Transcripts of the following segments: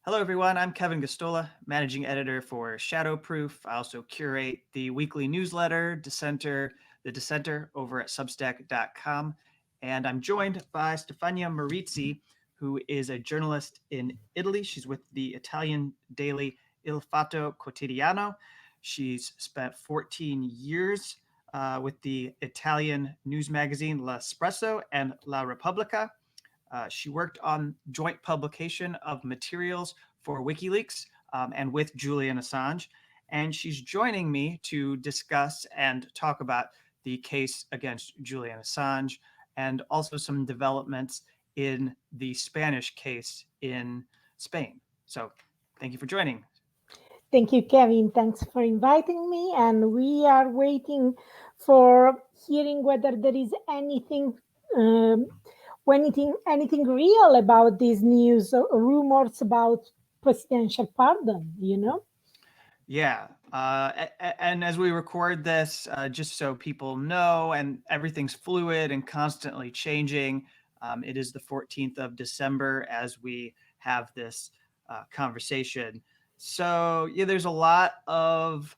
Hello, everyone. I'm Kevin Gosztola, managing editor for Shadowproof. I also curate the weekly newsletter, The Dissenter, over at Substack.com. And I'm joined by Stefania Maurizi, who is a journalist in Italy. She's with the Italian daily Il Fatto Quotidiano. She's spent 14 years with the Italian news magazine L'Espresso and La Repubblica. She worked on joint publication of materials for WikiLeaks and with Julian Assange. And she's joining me to discuss and talk about the case against Julian Assange and also some developments in the Spanish case in Spain. So thank you for joining. Thank you, Kevin. Thanks for inviting me. And we are waiting for hearing whether there is anything real about these news rumors about presidential pardon. Yeah. And as we record this, just so people know, and everything's fluid and constantly changing, it is the 14th of December as we have this conversation. So, yeah, there's a lot of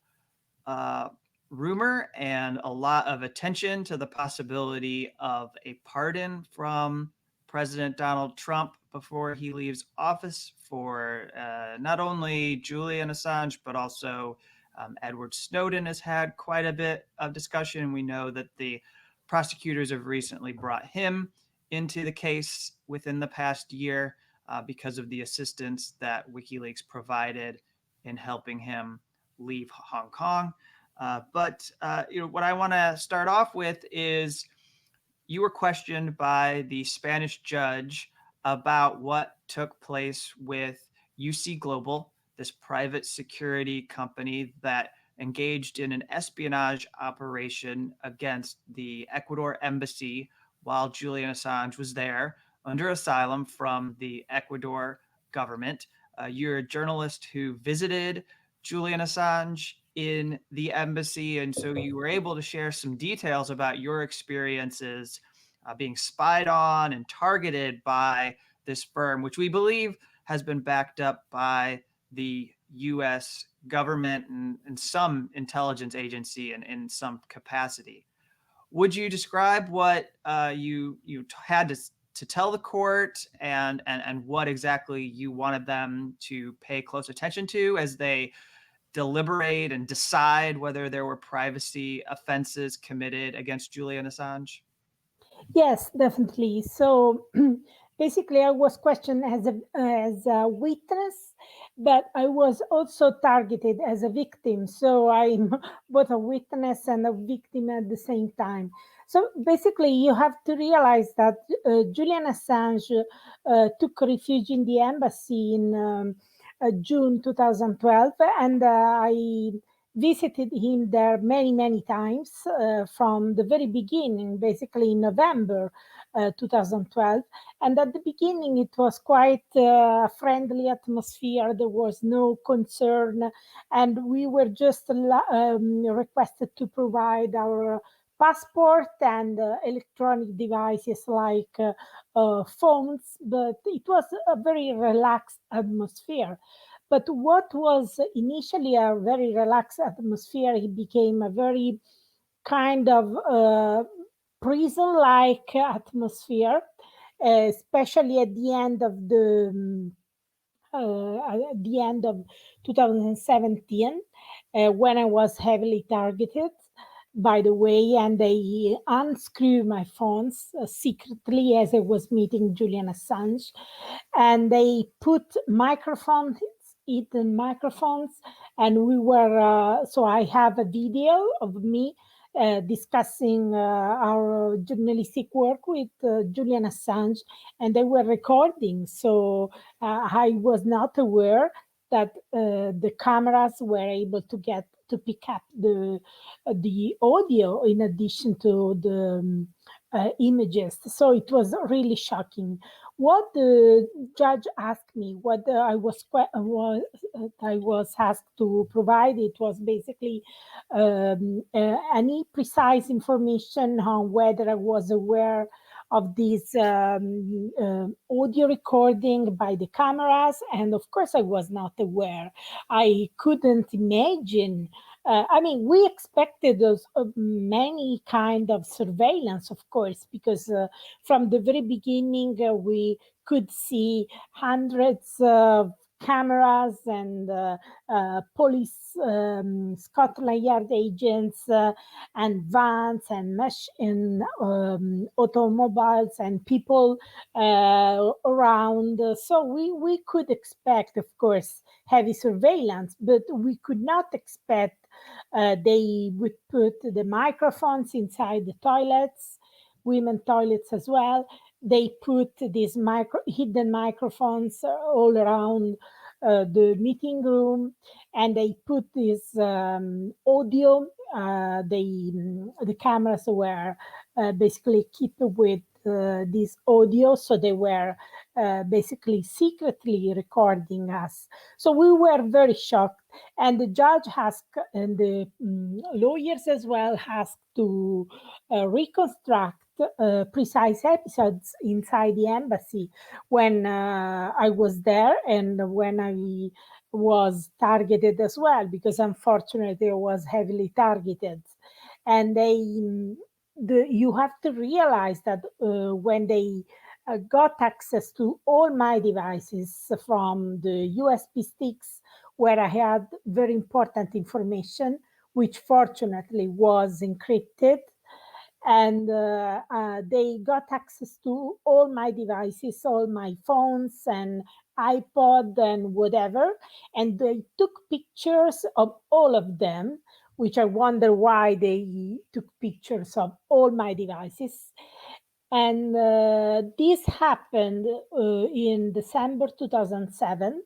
rumor and a lot of attention to the possibility of a pardon from President Donald Trump before he leaves office for not only Julian Assange, but also Edward Snowden has had quite a bit of discussion. We know that the prosecutors have recently brought him into the case within the past year because of the assistance that WikiLeaks provided in helping him leave Hong Kong. But what I want to start off with is you were questioned by the Spanish judge about what took place with UC Global, this private security company that engaged in an espionage operation against the Ecuador embassy while Julian Assange was there under asylum from the Ecuador government. You're a journalist who visited Julian Assange in the embassy, and so you were able to share some details about your experiences being spied on and targeted by this firm, which we believe has been backed up by the U.S. government and some intelligence agency in some capacity. Would you describe what you had to tell the court and what exactly you wanted them to pay close attention to as they deliberate and decide whether there were privacy offenses committed against Julian Assange? Yes, definitely. So basically, I was questioned as a witness, but I was also targeted as a victim. So I'm both a witness and a victim at the same time. So basically, you have to realize that Julian Assange took refuge in the embassy in June 2012, and I visited him there many, many times from the very beginning, basically in November 2012. And at the beginning, it was quite a friendly atmosphere. There was no concern. And we were just requested to provide our passport and electronic devices like phones. But it was a very relaxed atmosphere. But what was initially a very relaxed atmosphere, it became a very kind of prison-like atmosphere, especially at the end of 2017, when I was heavily targeted. By the way, and they unscrewed my phones secretly as I was meeting Julian Assange, and they put hidden microphones, and we were. So I have a video of me discussing our journalistic work with Julian Assange, and they were recording. So I was not aware that the cameras were able to pick up the audio in addition to the images. So it was really shocking. What the judge asked me, what I was asked to provide, it was basically any precise information on whether I was aware this audio recording by the cameras, and of course I was not aware. I couldn't imagine. I mean, we expected those many kind of surveillance, of course, because from the very beginning we could see hundreds of cameras and police, Scotland Yard agents, and vans and automobiles and people around. So we could expect, of course, heavy surveillance, but we could not expect they would put the microphones inside the toilets, women toilets as well. They put these hidden microphones all around the meeting room, and they put this audio. The cameras were basically equipped with this audio, so they were basically secretly recording us. So we were very shocked, and the judge asked, and the lawyers as well asked to reconstruct precise episodes inside the embassy when I was there and when I was targeted as well, because unfortunately I was heavily targeted. And you have to realize that when they got access to all my devices from the USB sticks where I had very important information, which fortunately was encrypted, and they got access to all my devices, all my phones and iPod and whatever, and they took pictures of all of them, which I wonder why they took pictures of all my devices. And this happened in December 2007,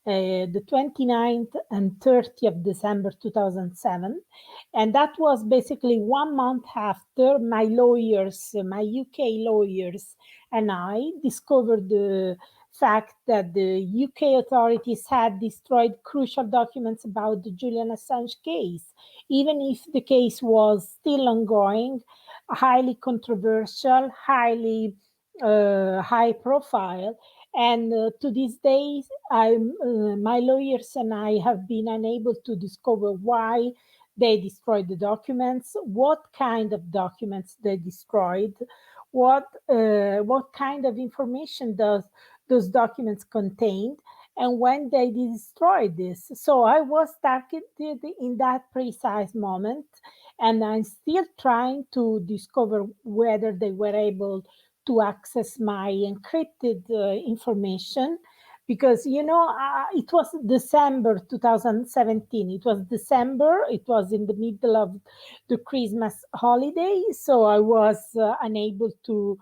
the 29th and 30th of December 2007. And that was basically 1 month after my lawyers, my UK lawyers, and I discovered the fact that the UK authorities had destroyed crucial documents about the Julian Assange case, even if the case was still ongoing, highly controversial, highly high profile. And to these days, my lawyers and I have been unable to discover why they destroyed the documents, what kind of documents they destroyed, what kind of information those documents contained, and when they destroyed this. So I was targeted in that precise moment, and I'm still trying to discover whether they were able to access my encrypted information, because it was December 2017. It was December. It was in the middle of the Christmas holiday, so I was unable to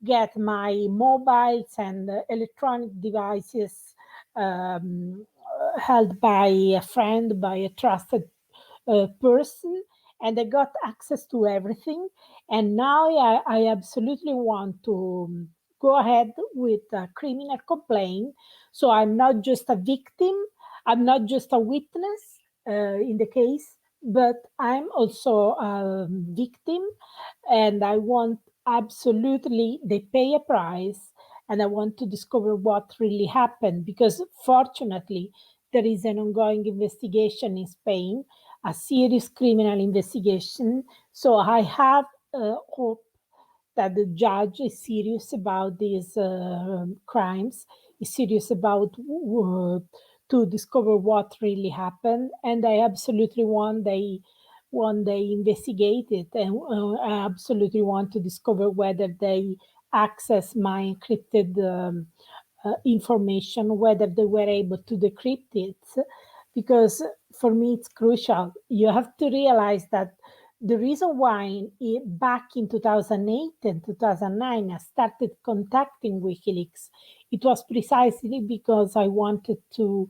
get my mobiles and electronic devices held by a friend, by a trusted person, and I got access to everything. And now I absolutely want to go ahead with a criminal complaint. So I'm not just a victim, I'm not just a witness in the case, but I'm also a victim, and I want absolutely they pay a price, and I want to discover what really happened, because fortunately there is an ongoing investigation in Spain, a serious criminal investigation. So I have hope that the judge is serious about these crimes, is serious about to discover what really happened, and I absolutely want they investigate it, and I absolutely want to discover whether they access my encrypted information, whether they were able to decrypt it, because for me it's crucial. You have to realize that the reason why back in 2008 and 2009 I started contacting WikiLeaks, it was precisely because I wanted to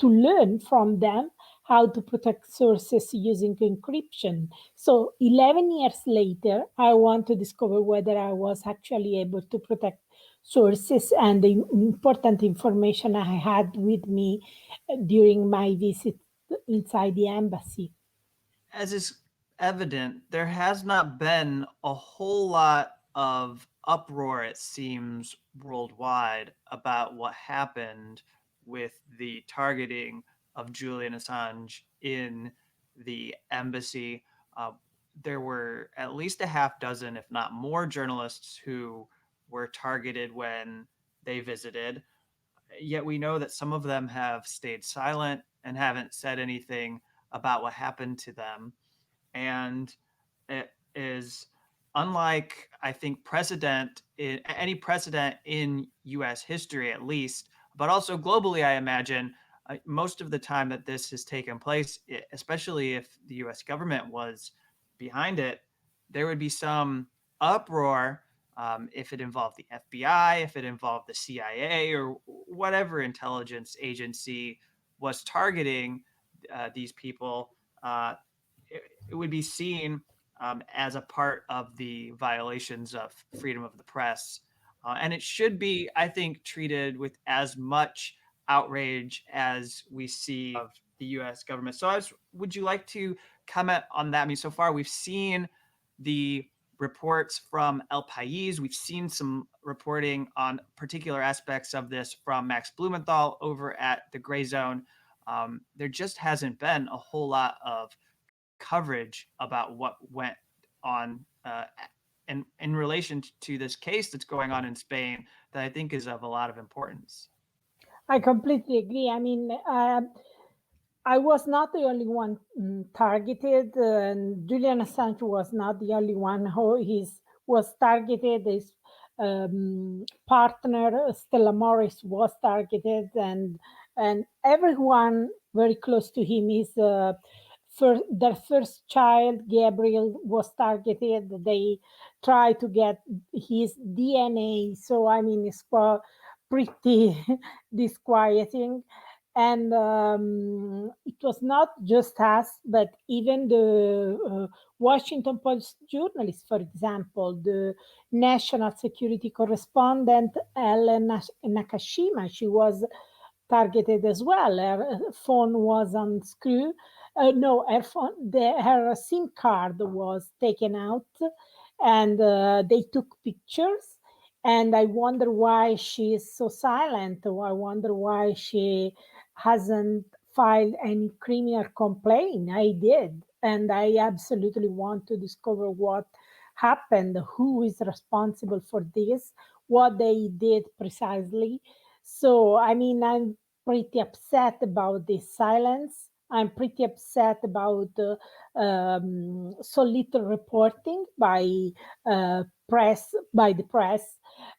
learn from them how to protect sources using encryption. So 11 years later, I want to discover whether I was actually able to protect sources and the important information I had with me during my visit inside the embassy. As is evident, there has not been a whole lot of uproar, it seems, worldwide about what happened with the targeting of Julian Assange in the embassy. Uh, there were at least a half dozen, if not more, journalists who were targeted when they visited. Yet we know that some of them have stayed silent and haven't said anything about what happened to them. And it is unlike, I think, any precedent in U.S. history, at least, but also globally. I imagine most of the time that this has taken place, especially if the U.S. government was behind it, there would be some uproar if it involved the FBI, if it involved the CIA, or whatever intelligence agency was targeting these people. Uh, it would be seen as a part of the violations of freedom of the press. And it should be, I think, treated with as much outrage as we see of the US government. So, would you like to comment on that? I mean, so far we've seen the reports from El País. We've seen some reporting on particular aspects of this from Max Blumenthal over at the Gray Zone. There just hasn't been a whole lot of coverage about what went on in relation to this case that's going on in Spain that I think is of a lot of importance. I completely agree. I mean, I was not the only one targeted, and Julian Assange was not the only one who was targeted. His partner Stella Morris was targeted, and everyone very close to him is. Their first child, Gabriel, was targeted. They tried to get his DNA. So, I mean, it's pretty disquieting. And it was not just us, but even the Washington Post journalist, for example, the national security correspondent Ellen Nakashima. She was targeted as well. Her phone was unscrewed. No, her SIM card was taken out, and they took pictures. And I wonder why she is so silent. Or I wonder why she hasn't filed any criminal complaint. I did, and I absolutely want to discover what happened, who is responsible for this, what they did precisely. So, I mean, I'm pretty upset about this silence. I'm pretty upset about so little reporting by the press,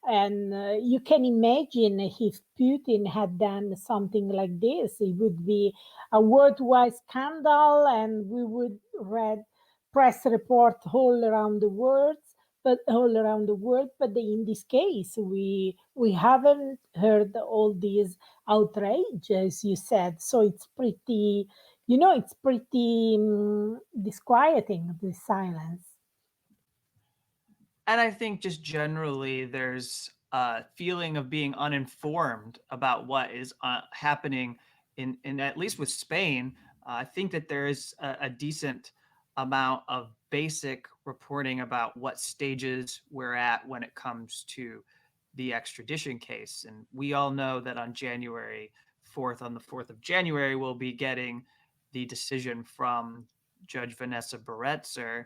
and you can imagine if Putin had done something like this, it would be a worldwide scandal, and we would read press report all around the world. But in this case, we haven't heard all these outrage, as you said. So it's pretty, it's pretty disquieting, the silence. And I think just generally there's a feeling of being uninformed about what is happening in at least with Spain. I think that there is a decent amount of basic reporting about what stages we're at when it comes to the extradition case. And we all know that on January 4th, on the 4th of January, we'll be getting the decision from Judge Vanessa Barretzer,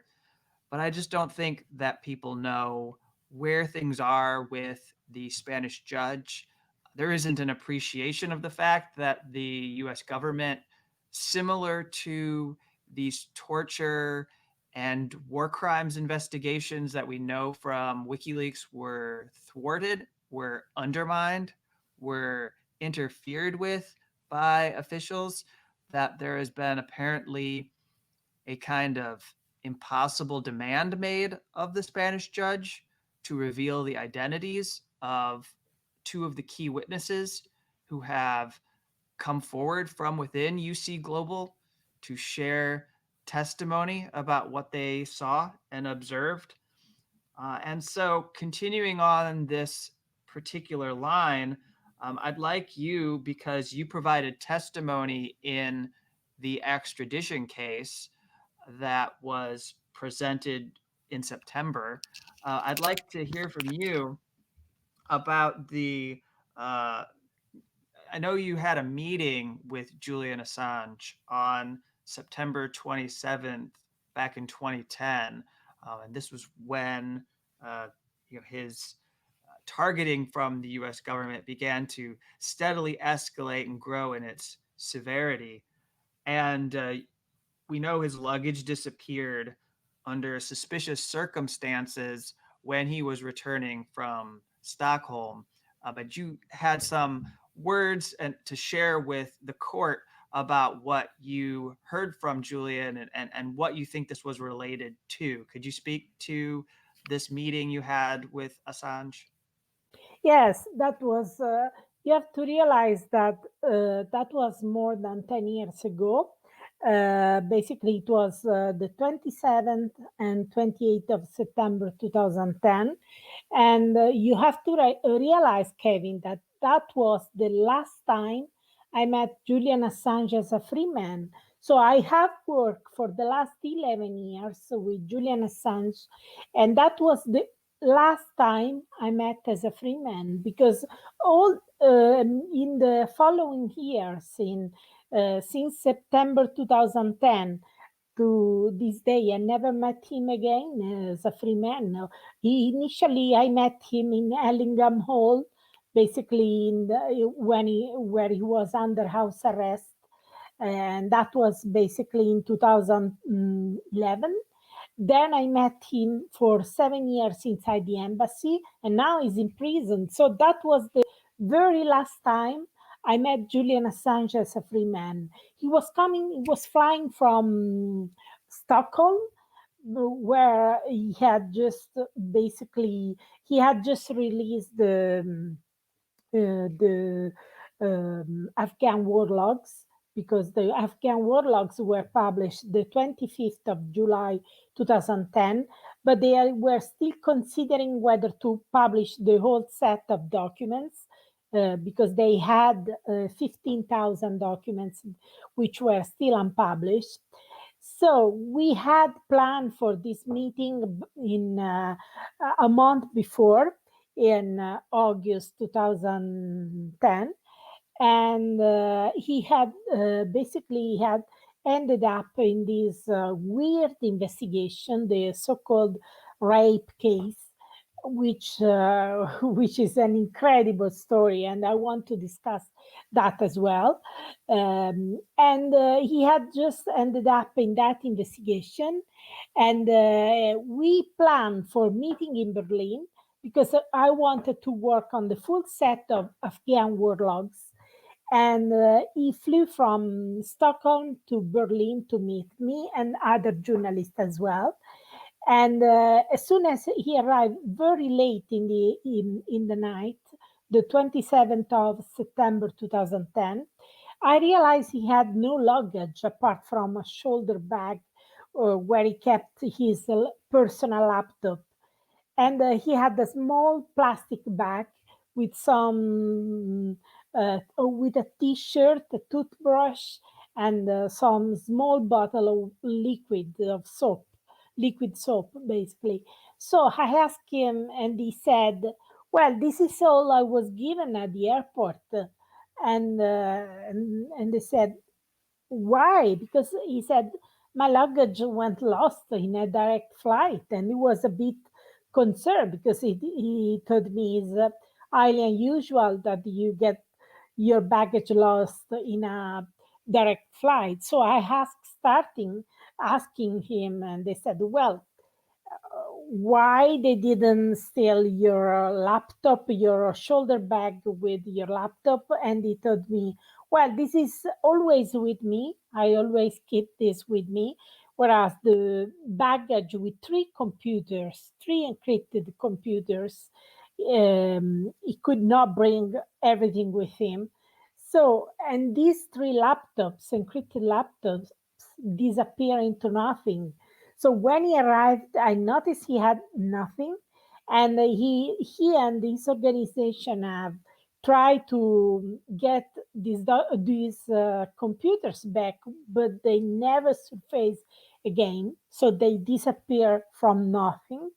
but I just don't think that people know where things are with the Spanish judge. There isn't an appreciation of the fact that the US government, similar to these torture and war crimes investigations that we know from WikiLeaks, were thwarted, were undermined, were interfered with by officials, that there has been apparently a kind of impossible demand made of the Spanish judge to reveal the identities of two of the key witnesses who have come forward from within UC Global to share testimony about what they saw and observed. And so, continuing on this particular line, I'd like you, because you provided testimony in the extradition case that was presented in September, I'd like to hear from you about uh, I know you had a meeting with Julian Assange on September 27th back in 2010. And this was when uh, his targeting from the US government began to steadily escalate and grow in its severity. And we know his luggage disappeared under suspicious circumstances when he was returning from Stockholm. But you had some words to share with the court about what you heard from Julian and what you think this was related to. Could you speak to this meeting you had with Assange? Yes, that was. You have to realize that that was more than 10 years ago. Basically, it was the 27th and 28th of September 2010. And you have to realize, Kevin, that that was the last time I met Julian Assange as a free man. So I have worked for the last 11 years with Julian Assange, and that was the last time I met as a free man, because all in the following years, since September 2010 to this day, I never met him again as a free man. Initially, I met him in Ellingham Hall, basically where he was under house arrest, and that was basically in 2011. Then I met him for 7 years inside the embassy, and now he's in prison. So that was the very last time I met Julian Assange as a free man. He was flying from Stockholm, where he had just released the Afghan war logs, because the Afghan war logs were published the 25th of July 2010, but they were still considering whether to publish the whole set of documents, because they had 15,000 documents which were still unpublished. So we had planned for this meeting in a month before, in August 2010, and he had ended up in this weird investigation, the so-called rape case, which is an incredible story, and I want to discuss that as well. And he had just ended up in that investigation, and we planned for meeting in Berlin, because I wanted to work on the full set of Afghan war logs. And he flew from Stockholm to Berlin to meet me and other journalists as well. And as soon as he arrived very late in the night, the 27th of September 2010, I realized he had no luggage apart from a shoulder bag where he kept his personal laptop. And he had a small plastic bag with with a t-shirt, a toothbrush, and some small bottle of liquid soap, basically. So I asked him, and he said, "Well, this is all I was given at the airport." And they said, "Why?" Because he said, "My luggage went lost in a direct flight," and he was a bit concerned, because he told me it's highly unusual that you get your baggage lost in a direct flight. So I starting asking him, and they said, "Well, why they didn't steal your laptop, your shoulder bag with your laptop?" And he told me, "Well, this is always with me. I always keep this with me." Whereas the baggage with three encrypted computers, he could not bring everything with him. So, and these three laptops, encrypted laptops, disappear into nothing. So when he arrived, I noticed he had nothing, and he and his organization have tried to get these computers back, but they never surface again. So they disappear from nothing.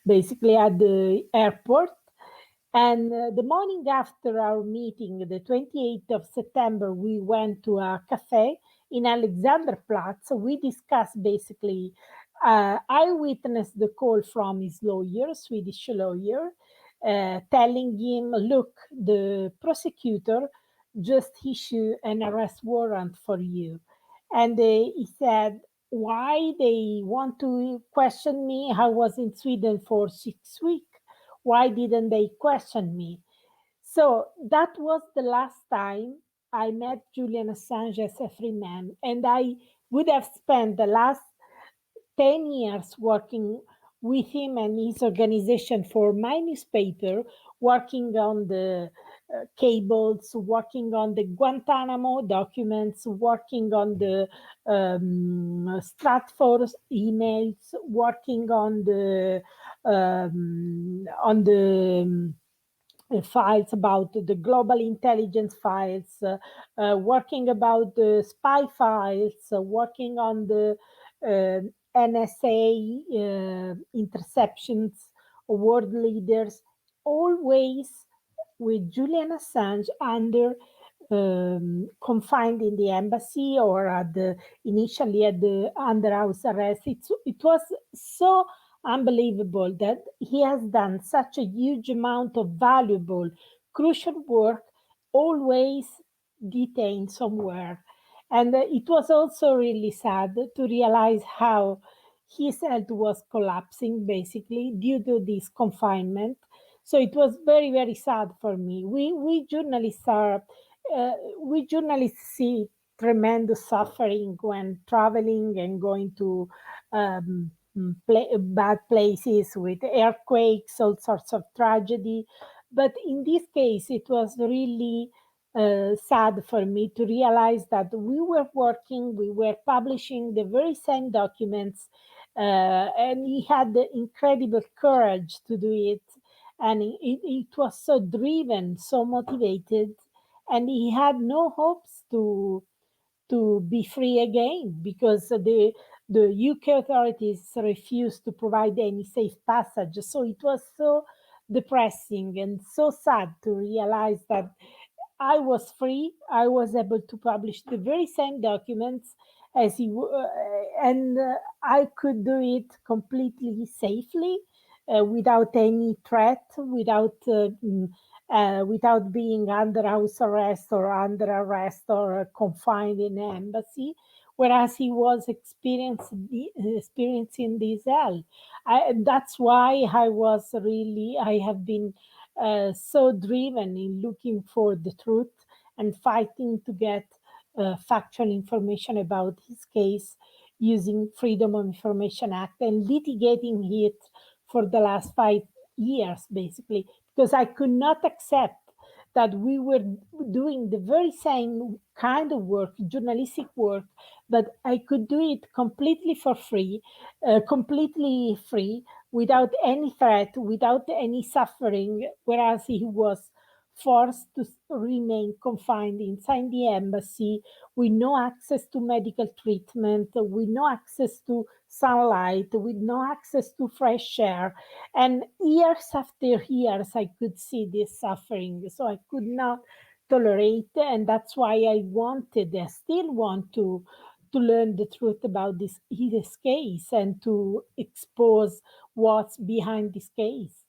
basically at the airport. And the morning after our meeting, the 28th of September, we went to a cafe in Alexanderplatz. We discussed basically, I witnessed the call from his lawyer, Swedish lawyer, telling him, look, the prosecutor just issued an arrest warrant for you. And he said, why they want to question me? I was in Sweden for 6 weeks. Why didn't they question me? So that was the last time I met Julian Assange as a free man. And I would have spent the last 10 years working with him and his organization for my newspaper, working on the cables, working on the Guantanamo documents, working on the Stratford emails, working on the files about the global intelligence files, working about the spy files, working on the NSA interceptions, world leaders, always with Julian Assange under confined in the embassy or initially at the under house arrest. It was so unbelievable that he has done such a huge amount of valuable, crucial work, always detained somewhere. And it was also really sad to realize how his health was collapsing basically due to this confinement. So it was very, very sad for me. We journalists we journalists see tremendous suffering when traveling and going to bad places with earthquakes, all sorts of tragedy. But in this case, it was really sad for me to realize that we were working, we were publishing the very same documents, and he had the incredible courage to do it. And it was so driven, so motivated, and he had no hopes to be free again because the UK authorities refused to provide any safe passage. So it was so depressing and so sad to realize that I was free. I was able to publish the very same documents as and I could do it completely safely, without any threat, without being under house arrest or under arrest or confined in an embassy, whereas he was experiencing this hell. That's why I have been so driven in looking for the truth and fighting to get factual information about his case using Freedom of Information Act and litigating it for the last 5 years, basically, because I could not accept that we were doing the very same kind of work, journalistic work, but I could do it completely for free, completely free, without any threat, without any suffering, whereas he was forced to remain confined inside the embassy with no access to medical treatment, with no access to sunlight, with no access to fresh air. And years after years, I could see this suffering. So I could not tolerate, and that's why I still want to learn the truth about his case and to expose what's behind this case.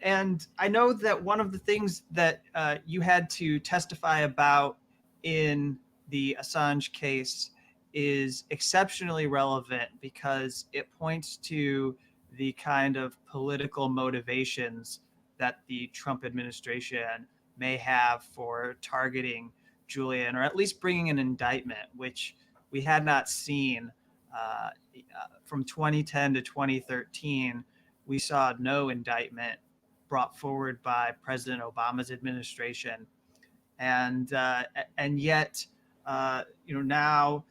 And I know that one of the things that you had to testify about in the Assange case is exceptionally relevant because it points to the kind of political motivations that the Trump administration may have for targeting Julian, or at least bringing an indictment, which we had not seen from 2010 to 2013. We saw no indictment brought forward by President Obama's administration, and yet, now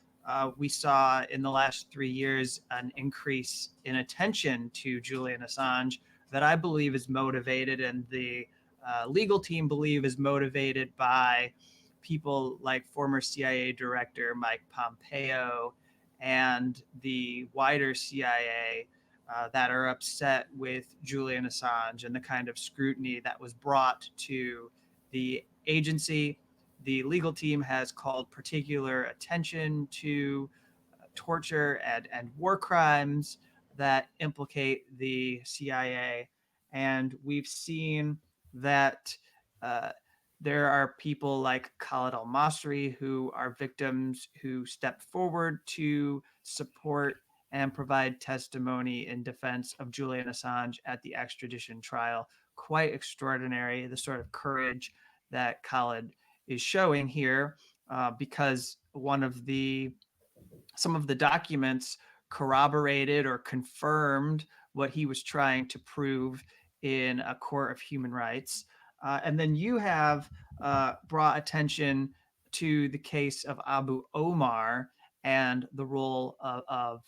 we saw in the last 3 years an increase in attention to Julian Assange that I believe is motivated, and the legal team believe is motivated by people like former CIA Director Mike Pompeo and the wider CIA that are upset with Julian Assange and the kind of scrutiny that was brought to the agency. The legal team has called particular attention to torture and war crimes that implicate the CIA. And we've seen that uh, there are people like Khalid al Masri who are victims who step forward to support and provide testimony in defense of Julian Assange at the extradition trial. Quite extraordinary, the sort of courage that Khalid is showing here, because one of the some of the documents corroborated or confirmed what he was trying to prove in a court of human rights. And then you have brought attention to the case of Abu Omar and the role of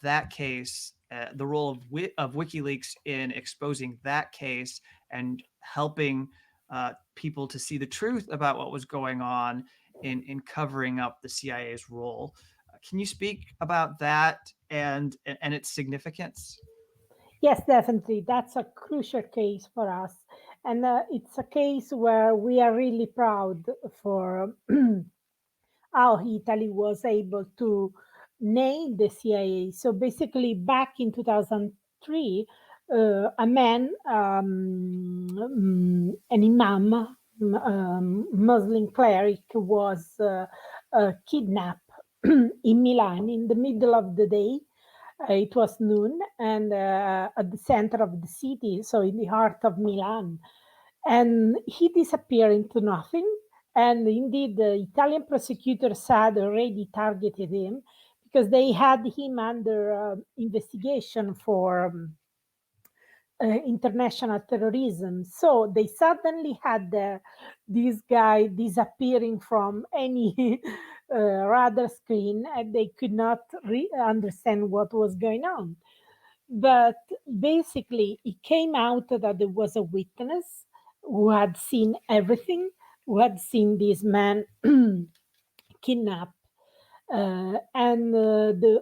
that case, the role of WikiLeaks in exposing that case and helping people to see the truth about what was going on in covering up the CIA's role. Can you speak about that and its significance? Yes, definitely. That's a crucial case for us. And it's a case where we are really proud for how Italy was able to nail the CIA. So basically, back in 2003, a man, an imam, Muslim cleric, was kidnapped in Milan in the middle of the day. It was noon, and at the center of the city, so in the heart of Milan. And he disappeared into nothing. And indeed, the Italian prosecutors had already targeted him because they had him under investigation for international terrorism. So they suddenly had this guy disappearing from any radar screen, and they could not understand what was going on. But basically, it came out that there was a witness who had seen everything, who had seen this man kidnapped. And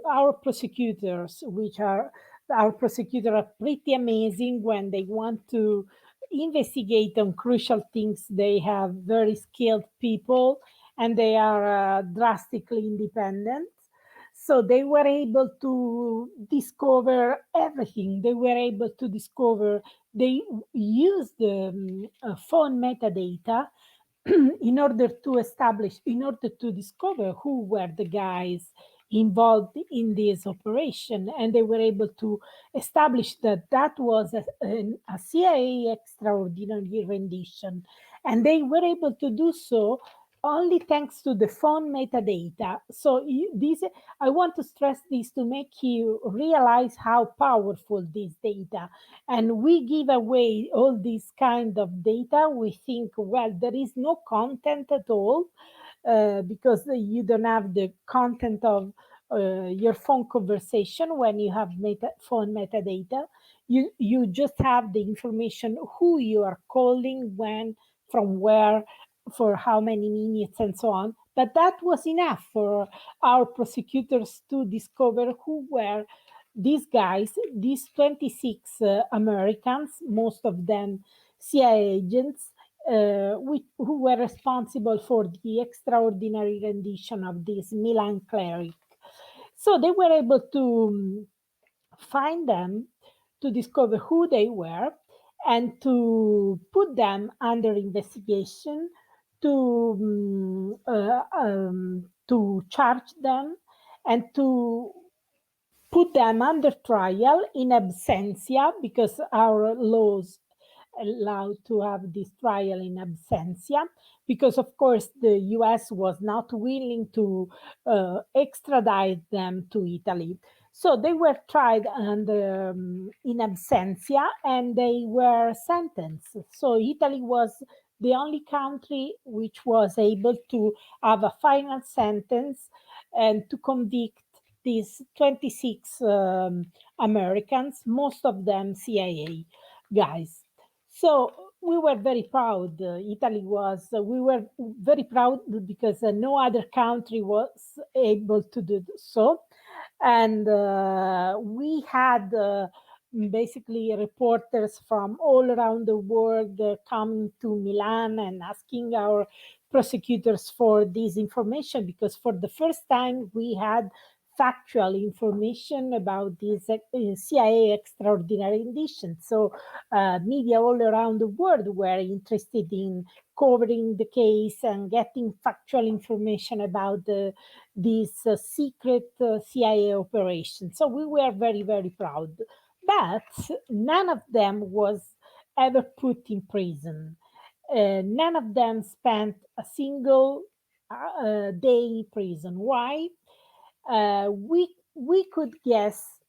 our prosecutors, which are our prosecutors, are pretty amazing when they want to investigate on crucial things. They have very skilled people, and they are drastically independent. So they were able to discover everything. They were able to discover, they used phone metadata in order to discover who were the guys involved in this operation. And they were able to establish that that was a CIA extraordinary rendition. And they were able to do so only thanks to the phone metadata. So this, I want to stress this to make you realize how powerful this data. And we give away all this kind of data. We think, well, there is no content at all, because you don't have the content of your phone conversation when you have phone metadata. You just have the information who you are calling, when, from where, for how many minutes, and so on. But that was enough for our prosecutors to discover who were these guys, these 26 Americans, most of them CIA agents, who were responsible for the extraordinary rendition of this Milan cleric. So they were able to find them, to discover who they were, and to put them under investigation, to charge them, and to put them under trial in absentia, because our laws allow to have this trial in absentia, because of course the US was not willing to extradite them to Italy. So they were tried under, in absentia, and they were sentenced. So Italy was the only country which was able to have a final sentence and to convict these 26 Americans, most of them CIA guys. So we were very proud. We were very proud because no other country was able to do so. And we had basically reporters from all around the world coming to Milan and asking our prosecutors for this information, because for the first time we had factual information about this CIA extraordinary edition. So media all around the world were interested in covering the case and getting factual information about this secret CIA operation. So we were very, very proud. But none of them was ever put in prison. None of them spent a single day in prison. Why? We could guess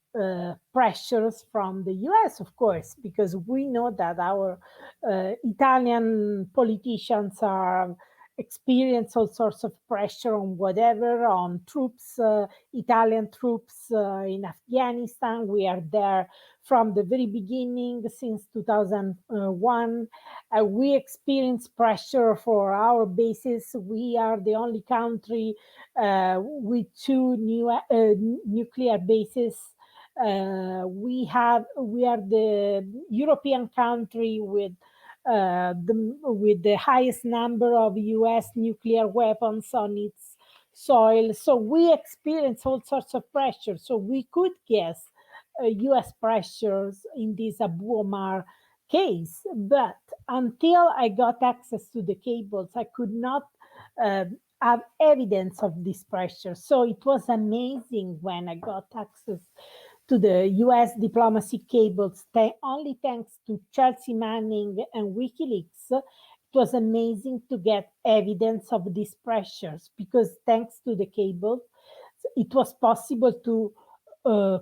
pressures from the US, of course, because we know that our Italian politicians are experience all sorts of pressure on whatever, on troops, Italian troops in Afghanistan. We are there from the very beginning, since 2001. We experience pressure for our bases. We are the only country with two new nuclear bases. We are the European country with the highest number of US nuclear weapons on its soil. So we experience all sorts of pressure. So we could guess US pressures in this Abu Omar case. But until I got access to the cables, I could not have evidence of this pressure. So it was amazing when I got access to the US diplomacy cables, only thanks to Chelsea Manning and WikiLeaks. It was amazing to get evidence of these pressures, because thanks to the cable, it was possible to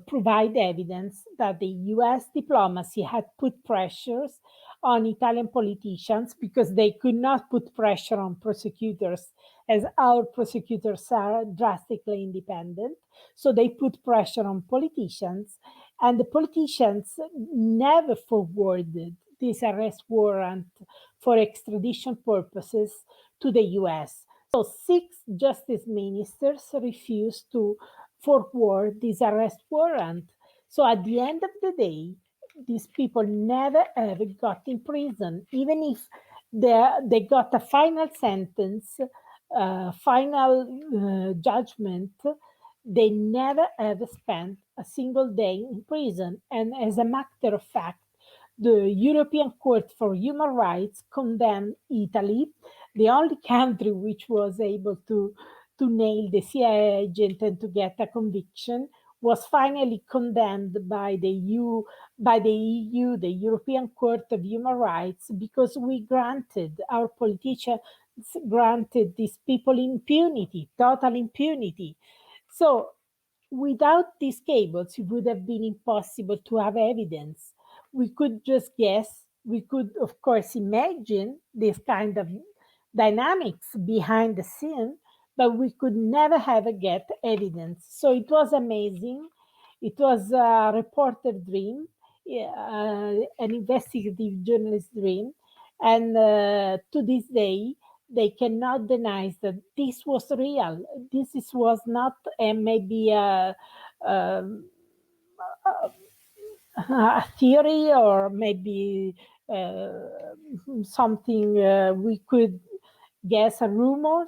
provide evidence that the US diplomacy had put pressures on Italian politicians, because they could not put pressure on prosecutors, as our prosecutors are drastically independent. So they put pressure on politicians, and the politicians never forwarded this arrest warrant for extradition purposes to the US. So 6 justice ministers refused to forward this arrest warrant. So at the end of the day, these people never ever got in prison, even if they got a final sentence, final judgment. They never ever spent a single day in prison. And as a matter of fact, the European Court for Human Rights condemned Italy, the only country which was able to nail the CIA agent and to get a conviction, was finally condemned by the EU, the European Court of Human Rights, because we granted, our politicians granted these people impunity, total impunity. So without these cables, it would have been impossible to have evidence. We could just guess. We could, of course, imagine this kind of dynamics behind the scene, but we could never ever get evidence. So it was amazing. It was a reporter dream, an investigative journalist dream. And to this day, they cannot deny that this was real. Was not maybe a theory, or maybe something we could guess, a rumor.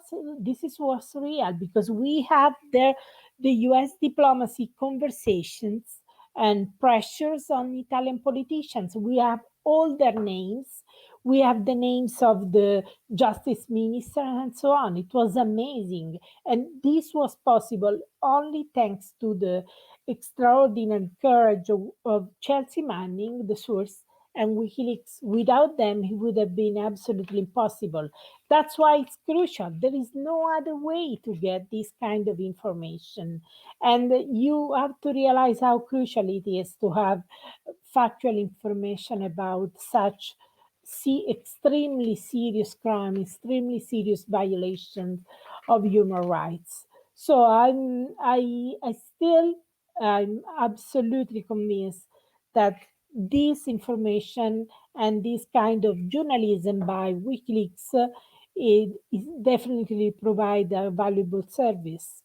Was real, because we have there the US diplomacy conversations and pressures on Italian politicians. We have all their names. We have the names of the justice minister and so on. It was amazing. And this was possible only thanks to the extraordinary courage of Chelsea Manning, the source, and WikiLeaks. Without them, it would have been absolutely impossible. That's why it's crucial. There is no other way to get this kind of information. And you have to realize how crucial it is to have factual information about such extremely serious crime, extremely serious violations of human rights. So I'm absolutely convinced that this information and this kind of journalism by WikiLeaks it definitely provide a valuable service.